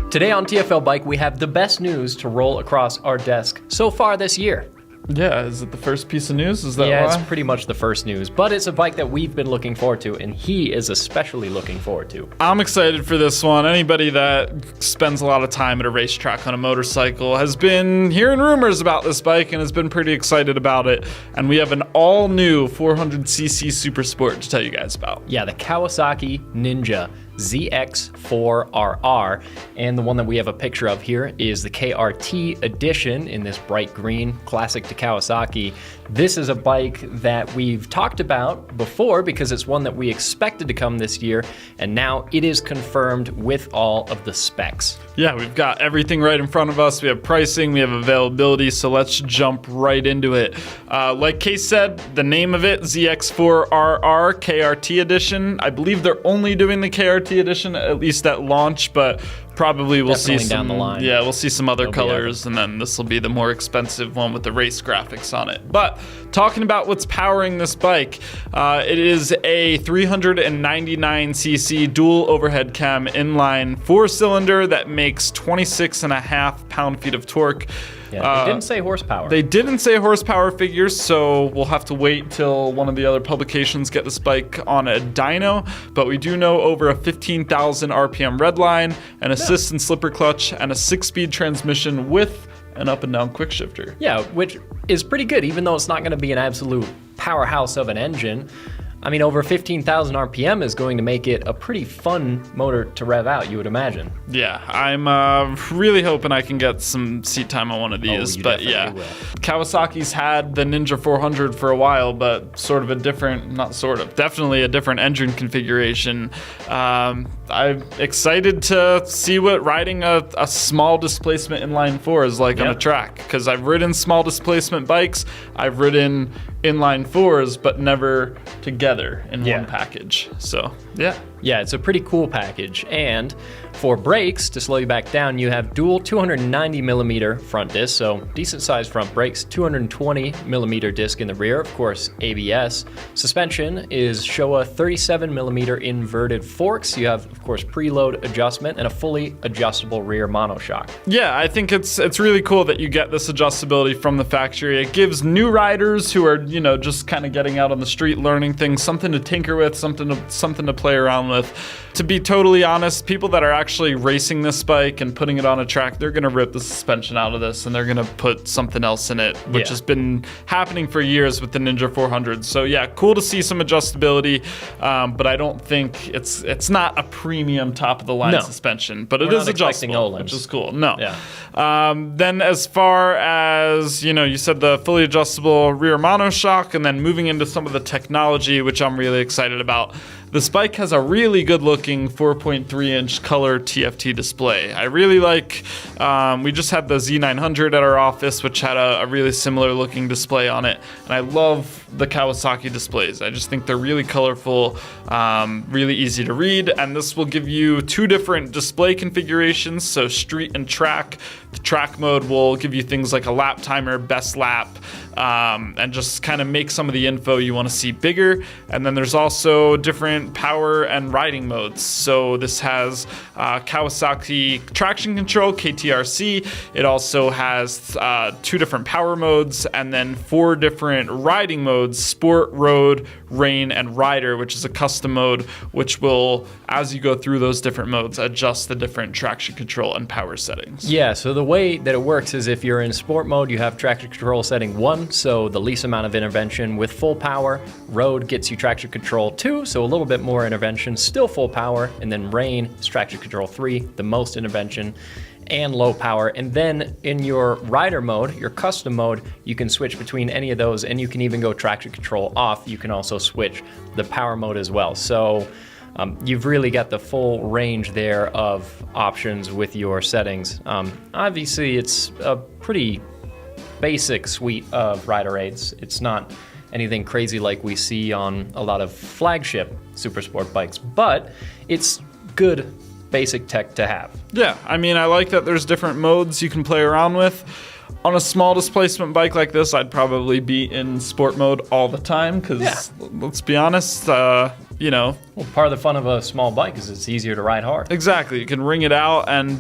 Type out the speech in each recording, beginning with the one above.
Today on TFL Bike, we have the best news to roll across our desk so far this year. Yeah, is it the first piece of news? Is that Yeah, why? it's pretty much the first news, but it's a bike that we've been looking forward to, and he is especially looking forward to. I'm excited for this one. Anybody that spends a lot of time at a racetrack on a motorcycle has been hearing rumors about this bike and has been pretty excited about it. And we have an all-new 400cc Super Sport to tell you guys about. Yeah, the Kawasaki Ninja ZX4RR, and the one that we have a picture of here is the KRT edition in this bright green, classic to Kawasaki. This is a bike that we've talked about before because it's one that we expected to come this year, and now it is confirmed with all of the specs. Yeah, we've got everything right in front of us. We have pricing, we have availability, so let's jump right into it. Like Case said, the name of it, ZX4RR KRT edition. I believe they're only doing the KRT edition, at least at launch, but probably we'll Definitely see some down the line. Yeah, we'll see some other There'll be colors, and then this will be the more expensive one with the race graphics on it. But talking about what's powering this bike, it is a 399cc dual overhead cam inline 4-cylinder that makes 26.5 pound-feet of torque. Yeah, they didn't say horsepower. They didn't say horsepower figures, so we'll have to wait till one of the other publications get this bike on a dyno. But we do know over a 15,000 RPM redline, an assist and slipper clutch, and a 6-speed transmission with an up and down quick shifter. Yeah, which is pretty good, even though it's not going to be an absolute powerhouse of an engine. I mean, over 15,000 RPM is going to make it a pretty fun motor to rev out, you would imagine. Yeah, I'm really hoping I can get some seat time on one of these. You but definitely yeah, will. Kawasaki's had the Ninja 400 for a while, but definitely a different engine configuration. I'm excited to see what riding a small displacement inline 4 is like on a track, because I've ridden small displacement bikes, I've ridden inline 4s, but never together in one package. So yeah, it's a pretty cool package. And for brakes, to slow you back down, you have dual 290 millimeter front disc, so decent sized front brakes, 220 millimeter disc in the rear, of course ABS. Suspension is Showa 37 millimeter inverted forks. You have, of course, preload adjustment and a fully adjustable rear monoshock. Yeah, I think it's really cool that you get this adjustability from the factory. It gives new riders who are, just kind of getting out on the street, learning things, something to tinker with, something to play around with. To be totally honest, people that are actually racing this bike and putting it on a track, they're going to rip the suspension out of this and they're going to put something else in it, which has been happening for years with the Ninja 400. So yeah, cool to see some adjustability, but I don't think it's not a premium top of the line suspension, but it is adjustable, which is cool. Then as far as, you said the fully adjustable rear monoshock, and then moving into some of the technology, which I'm really excited about. This bike has a really good looking 4.3-inch color TFT display. I really like, we just had the Z900 at our office, which had a really similar looking display on it. And I love the Kawasaki displays. I just think they're really colorful, really easy to read. And this will give you 2 different display configurations, so street and track. The track mode will give you things like a lap timer, best lap, and just kind of make some of the info you want to see bigger. And then there's also different power and riding modes. So this has Kawasaki traction control, KTRC. It also has 2 different power modes, and then 4 different riding modes: sport, road, rain, and rider, which is a custom mode, which will, as you go through those different modes, adjust the different traction control and power settings. Yeah, so the way that it works is if you're in sport mode, you have traction control setting 1, so the least amount of intervention with full power. Road gets you traction control 2, so a little bit more intervention, still full power. And then rain is traction control 3, the most intervention and low power. And then in your rider mode, your custom mode, you can switch between any of those, and you can even go traction control off. You can also switch the power mode as well. So you've really got the full range there of options with your settings. Obviously, it's a pretty basic suite of rider aids. It's not anything crazy like we see on a lot of flagship super sport bikes, but it's good basic tech to have. Yeah, I mean, I like that there's different modes you can play around with. On a small displacement bike like this, I'd probably be in sport mode all the time because, let's be honest, Well, Well, part of the fun of a small bike is it's easier to ride hard. Exactly. You can ring it out, and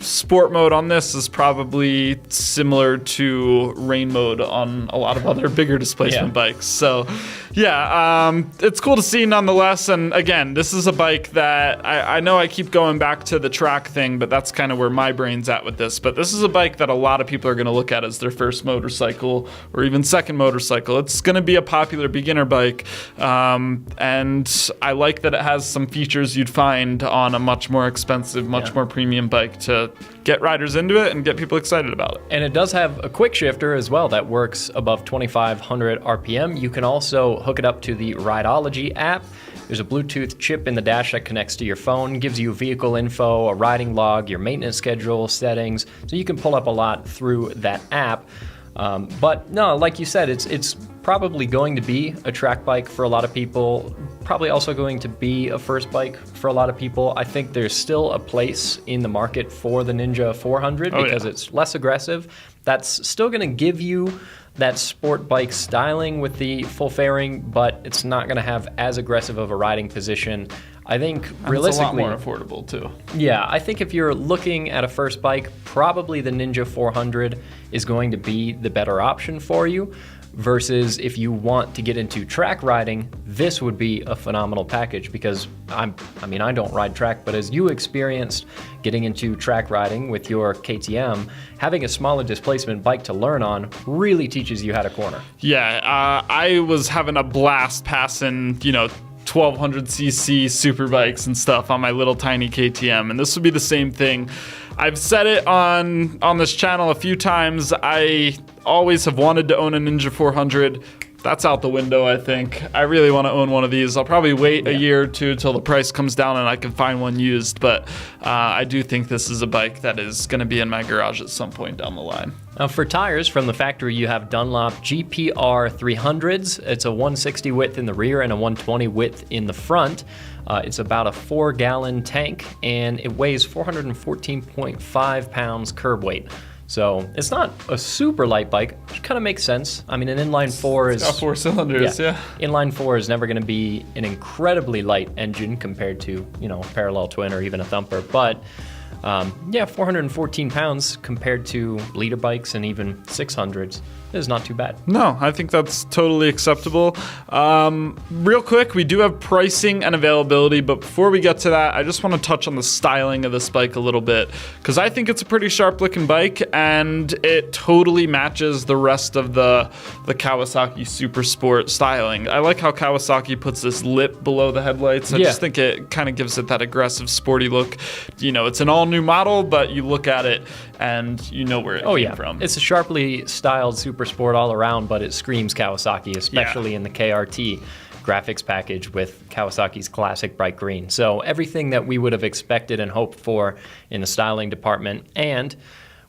sport mode on this is probably similar to rain mode on a lot of other bigger displacement bikes. So it's cool to see nonetheless. And again, this is a bike that I know I keep going back to the track thing, but that's kind of where my brain's at with this. But this is a bike that a lot of people are going to look at as their first motorcycle or even second motorcycle. It's going to be a popular beginner bike, and I like that it has some features you'd find on a much more expensive, much more premium bike to get riders into it and get people excited about it. And it does have a quick shifter as well that works above 2,500 RPM. You can also hook it up to the Rideology app. There's a Bluetooth chip in the dash that connects to your phone, gives you vehicle info, a riding log, your maintenance schedule, settings, so you can pull up a lot through that app. But no, like you said, it's probably going to be a track bike for a lot of people, probably also going to be a first bike for a lot of people. I think there's still a place in the market for the Ninja 400 because it's less aggressive. That's still going to give you that sport bike styling with the full fairing, but it's not going to have as aggressive of a riding position. I think realistically, it's a lot more affordable too. Yeah, I think if you're looking at a first bike, probably the Ninja 400 is going to be the better option for you. Versus if you want to get into track riding, this would be a phenomenal package because I don't ride track, but as you experienced getting into track riding with your KTM, having a smaller displacement bike to learn on really teaches you how to corner. Yeah, I was having a blast passing, 1200cc super bikes and stuff on my little tiny KTM, and this would be the same thing. I've said it on this channel a few times. I always have wanted to own a Ninja 400. That's out the window, I think. I really want to own one of these. I'll probably wait a year or two till the price comes down and I can find one used, but I do think this is a bike that is going to be in my garage at some point down the line. For tires from the factory, you have Dunlop GPR 300s. It's a 160 width in the rear and a 120 width in the front. It's about a 4-gallon tank, and it weighs 414.5 pounds curb weight. So it's not a super light bike, which kind of makes sense. I mean, an inline 4 is... It's got 4 cylinders, yeah. Inline 4 is never going to be an incredibly light engine compared to, a parallel twin or even a thumper. But, 414 pounds compared to leader bikes and even 600s is not too bad. No, I think that's totally acceptable. Real quick, we do have pricing and availability, but before we get to that, I just want to touch on the styling of this bike a little bit, because I think it's a pretty sharp looking bike and it totally matches the rest of the Kawasaki Super Sport styling. I like how Kawasaki puts this lip below the headlights. I just think it kind of gives it that aggressive sporty look. It's an all new model, but you look at it and you know where it came from. It's a sharply styled Super Sport all around, but it screams Kawasaki, especially in the KRT graphics package with Kawasaki's classic bright green. So everything that we would have expected and hoped for in the styling department. And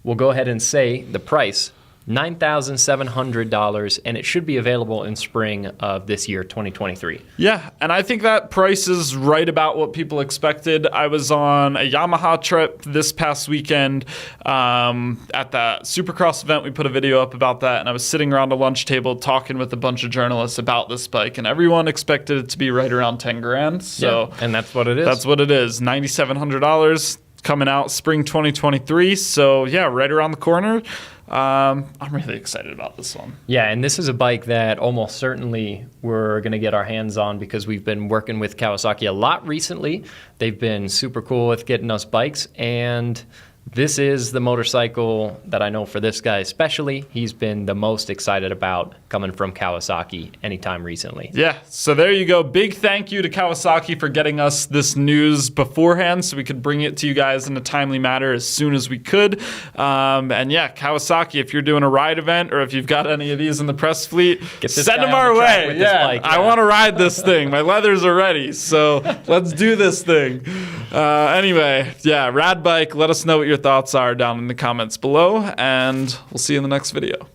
we'll go ahead and say the price, $9,700, and it should be available in spring of this year, 2023. Yeah, and I think that price is right about what people expected. I was on a Yamaha trip this past weekend at the Supercross event. We put a video up about that, and I was sitting around a lunch table talking with a bunch of journalists about this bike, and everyone expected it to be right around 10 grand. So and that's what it is. That's what it is, $9,700 coming out spring 2023. So yeah, right around the corner. I'm really excited about this one. Yeah, and this is a bike that almost certainly we're going to get our hands on because we've been working with Kawasaki a lot recently. They've been super cool with getting us bikes, and this is the motorcycle that I know for this guy especially, he's been the most excited about coming from Kawasaki anytime recently. Yeah, so there you go. Big thank you to Kawasaki for getting us this news beforehand so we could bring it to you guys in a timely manner as soon as we could. And yeah, Kawasaki, if you're doing a ride event or if you've got any of these in the press fleet, send them our way. Yeah, I want to ride this thing. My leathers are ready, so let's do this thing. Anyway, yeah, rad bike. Let us know what your thoughts are down in the comments below, and we'll see you in the next video.